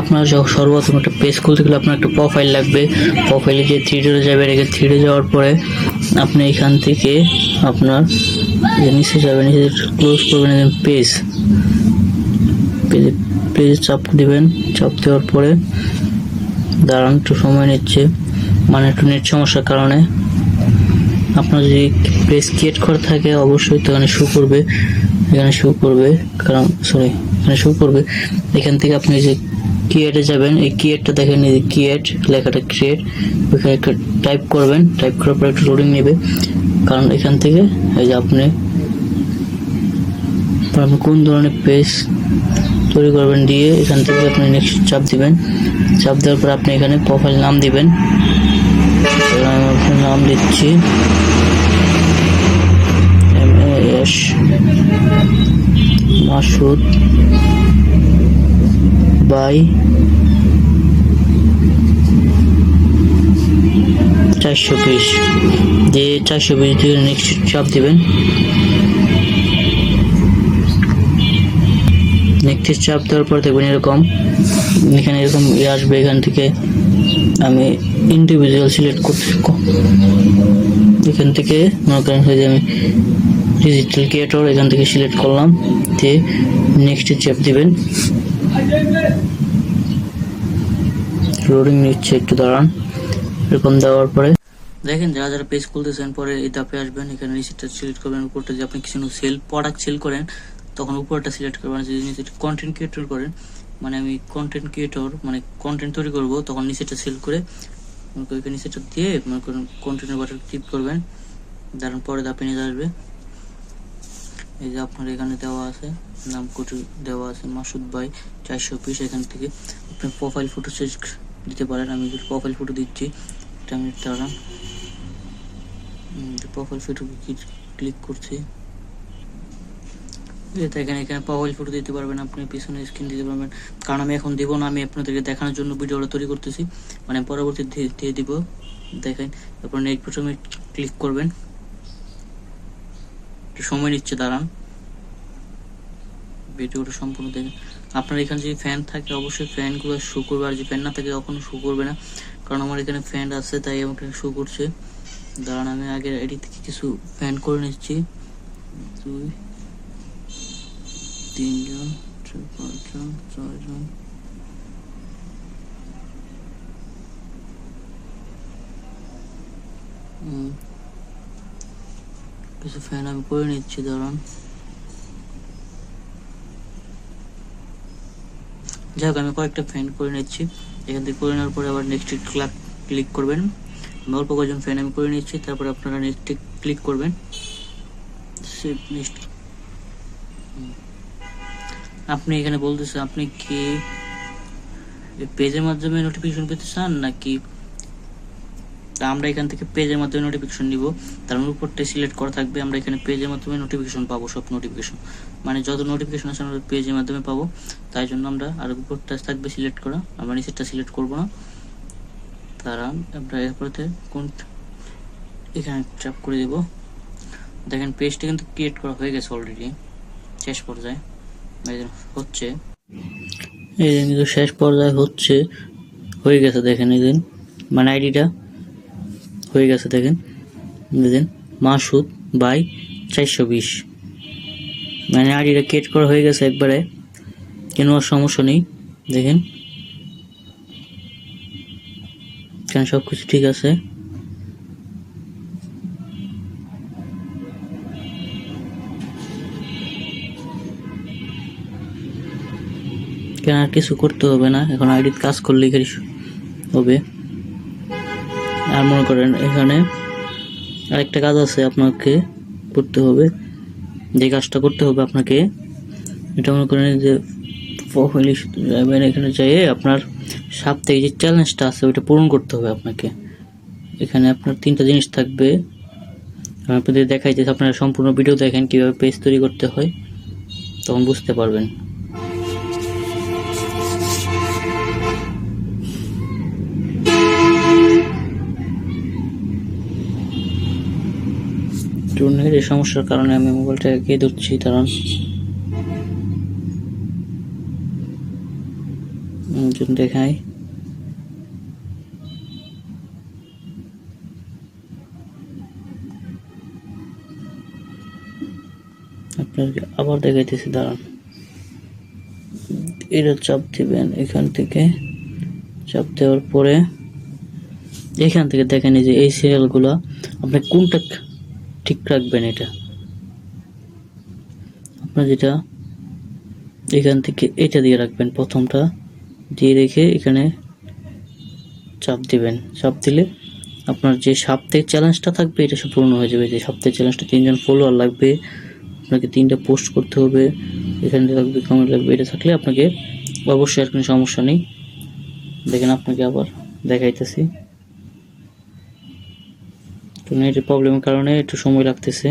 আপনার সর্বপ্রথম একটা পেজ খুলতে গেলে আপনার একটা প্রোফাইল লাগবে। প্রোফাইলে গিয়ে থ্রি ডটে যাবেন, এখানে থ্রি ডটে যাওয়ার পরে আপনি এখান থেকে আপনার নিচে যাবেন, নিচে ক্লোজ করবেন, এখানে পেজে চাপ দিবেন। চাপ দেওয়ার পরে দাঁড়ান, একটু সময় নিচ্ছে, মানে একটু নেট সমস্যার কারণে। আপনার যদি পেজ ক্রিয়েট করা থাকে অবশ্যই তো এখানে শো করবে, এখানে শো করবে, কারণ এখানে শো করবে। এখান থেকে আপনি যে ক্রিয়েটে যাবেন, এই ক্রিয়েটটা দেখেন, এই ক্রিয়েট লেখাটা ক্রিয়েট, ওইখানে একটা টাইপ করবেন। টাইপ করার পর একটু লোডিং নেবে, কারণ এখান থেকে এই যে আপনি কোন ধরনের পেজ তৈরি করবেন দিয়ে এখান থেকে আপনি নেক্সট চাপ দিবেন। চাপ দেওয়ার পর আপনি এখানে প্রোফাইল নাম দিবেন। আমি নাম দিচ্ছি MAS মাসুদ বাই 420 দিয়ে 420 দিয়ে নেক্সট চাপ দিবেন। নেক্সট চাপ দেওয়ার পর দেখবেন এরকম, এখানে এরকম আসবে। এখান থেকে আমি ইন্ডিভিজুয়াল সিলেক্ট করছি, এখান থেকে মনে করেন যে আমি ডিজিটাল ক্রিয়েটর এখান থেকে সিলেক্ট করলাম, দিয়ে নেক্সট চাপ দিবেন। লোডিং নিচ্ছে, একটু দাঁড়ান। এরকম দেওয়ার পরে দেখেন যারা যারা পেজ খুলতেছেন পরে এই ধাপে আসবেন, এখানে নিচেটা সিলেক্ট করবেন। উপরটা যে আপনি কিছু প্রোডাক্ট সেল করেন তখন উপরটা সিলেক্ট করবেন। যদি নিচে কন্টেন্ট ক্রিয়েটর করেন, মানে আমি কন্টেন্ট ক্রিয়েটর মানে কন্টেন্ট তৈরি করব, তখন নিচেটা সিলেক্ট করে নিচেটা দিয়ে মনে করেন কন্টেন্টের বাটন ক্লিক করবেন। দাঁড়ান, পরে ধাপে নিয়ে আসবে। এই যে আপনার এখানে দেওয়া আছে, নাম কোটি দেওয়া আছে মাসুদ ভাই 420। এখান থেকে আপনি প্রোফাইল ফটো চেঞ্জ দিতে পারেন। আমি প্রোফাইল ফটো দিচ্ছি, এটা আমি দাঁড়ান, প্রোফাইল ফটো ক্লিক করছি। এখানে প্রোফাইল ফটো দিতে পারবেন, আপনি পিছনে স্ক্রিন দিতে পারবেন, কারণ আমি এখন দিব না, আমি আপনাদেরকে দেখানোর জন্য ভিডিওটা তৈরি করতেছি, মানে পরবর্তী দিয়ে দিব। দেখেন, তারপর নেক্সট বাটনে ক্লিক করবেন। একটু সময় নিচ্ছে, দাঁড়ান, ভিডিওটা সম্পূর্ণ দেখেন। আপনার এখানে যদি ফ্যান থাকে অবশ্যই ফ্যানগুলো শো করবে, আর যদি ফ্যান না থাকে কখনো শো করবে না, কারণ আমার এখানে ফ্যান আছে তাই আমাকে শো করছে। দাঁড়ান, আমি আগে এডিট থেকে কিছু ফ্যান করে নিচ্ছি। 2 3 জন 5 জন 6 জন, কিছু ফ্যান আমি করে নিচ্ছি, দাঁড়ান। যাই হোক, আমি কয়েকটা ফ্যান করে নিচ্ছি। এখান থেকে করে নেওয়ার পরে আবার নেক্সট ক্লিক করবেন। অল্প কয়েকজন ফ্যান আমি করে নিচ্ছি, তারপরে আপনারা নেক্সট ক্লিক করবেন। নেক্সট আপনি এখানে বলতেছে আপনি কি পেজের মাধ্যমে নোটিফিকেশন পেতে চান নাকি, আমরা এখান থেকে পেজের মাধ্যমে নোটিফিকেশন নিব। তার উপরটা সিলেক্ট করা থাকবে, আমরা এখানে পেজের মাধ্যমে নোটিফিকেশন পাবো। সব নোটিফিকেশন মানে যত নোটিফিকেশন আছে আমরা পেজের মাধ্যমে পাবো, তাই জন্য আমরা আর উপরটা থাকবে সিলেক্ট করা, আমরা নিচেরটা সিলেক্ট করব না। তারা আমরা এরপরে কোন এখানে চাপ করে দেব। দেখেন পেজটা কিন্তু ক্রিয়েট করা হয়ে গেছে অলরেডি, শেষ পর্যায়ে হচ্ছে, এই কিন্তু শেষ পর্যায়ে হয়ে গেছে। দেখেন এই দিন মানে আইডিটা হয়ে গেছে, দেখেন মাসুদ বাই 420, মানে আইডিটা ক্রিয়েট করা হয়ে গেছে একবারে, কোনো সমস্যা নেই। দেখেন কেন সব কিছু ঠিক আছে। কেন আর কিছু করতে হবে না, এখন আইডি কাজ করলেই হবে। আর মনে করেন এখানে আরেকটা কাজ আছে আপনাকে করতে হবে, যে কাজটা করতে হবে আপনাকে, এটা মনে করেন যে প্রোফাইল যাবেন, এখানে যেয়ে আপনার সাপ্তাহিক যে চ্যালেঞ্জটা আছে ওইটা পূরণ করতে হবে আপনাকে। এখানে আপনার 3টা জিনিস থাকবে, আপনাদের দেখাইতেছে, আপনারা সম্পূর্ণ ভিডিও দেখেন কীভাবে পেজ তৈরি করতে হয়, তখন বুঝতে পারবেন। এই সমস্যার কারণে আমি মোবাইলটাকে ধরছি, কারণ যদি দেখাই, আপনাকে আবার দেখাইতেছি, দাঁড়ান। এটা চাপ দিবেন, এখান থেকে চাপ দেওয়ার পরে এখান থেকে দেখেন যে এই সিরিয়ালগুলো আপনি কোনটা ঠিক রাখবেন। এটা আপনার যেটা এখান থেকে এটা দিয়ে রাখবেন, প্রথমটা দিয়ে রেখে এখানে চাপ দিবেন। চাপ দিলে আপনার যে সপ্তাহের চ্যালেঞ্জটা থাকবে এটা সব পূর্ণ হয়ে যাবে। যে সপ্তাহের চ্যালেঞ্জটা 3 জন ফলোয়ার লাগবে, আপনাকে 3টা পোস্ট করতে হবে, এখানে লাগবে কমেন্ট লাগবে, এটা থাকলে আপনাকে অবশ্যই আর কোনো সমস্যা নেই। দেখেন আপনাকে আবার দেখাইতেছি, তো নেটের প্রবলেমের কারণে একটু সময় লাগতেছে।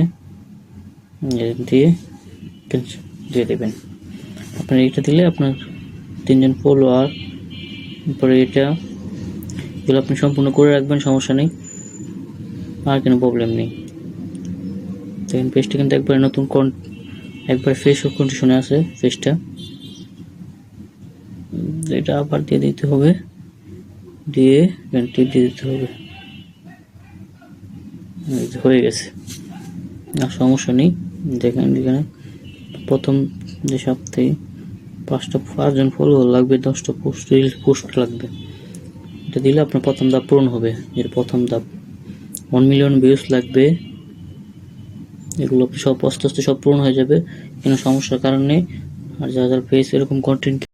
দিয়ে দিয়ে দেবেন। আপনার এটা দিলে আপনার 3 জন ফলোয়ার, পরে এগুলো আপনি সম্পূর্ণ করে রাখবেন, সমস্যা নেই, আর কোনো প্রবলেম নেই। দেখেন পেজটা কিন্তু একবার নতুন একবার ফ্রেশ কন্ডিশনে আছে পেজটা। এটা আবার দিয়ে দিতে হবে, দিয়ে টিপ দিয়ে দিতে হবে, হয়ে গেছে, আর সমস্যা নেই। দেখেন এখানে প্রথম যে সপ্তাহে 5 জন ফলোয়ার লাগবে, 10টা পোস্ট লাগবে। এটা দিলে আপনার প্রথম ধাপ পূরণ হবে। এর প্রথম ধাপ 1 মিলিয়ন ভিউজ লাগবে। এগুলো সব আস্তে আস্তে সব পূরণ হয়ে যাবে, কোনো সমস্যার কারণে। আর যারা পেজ এরকম কন্টেন্ট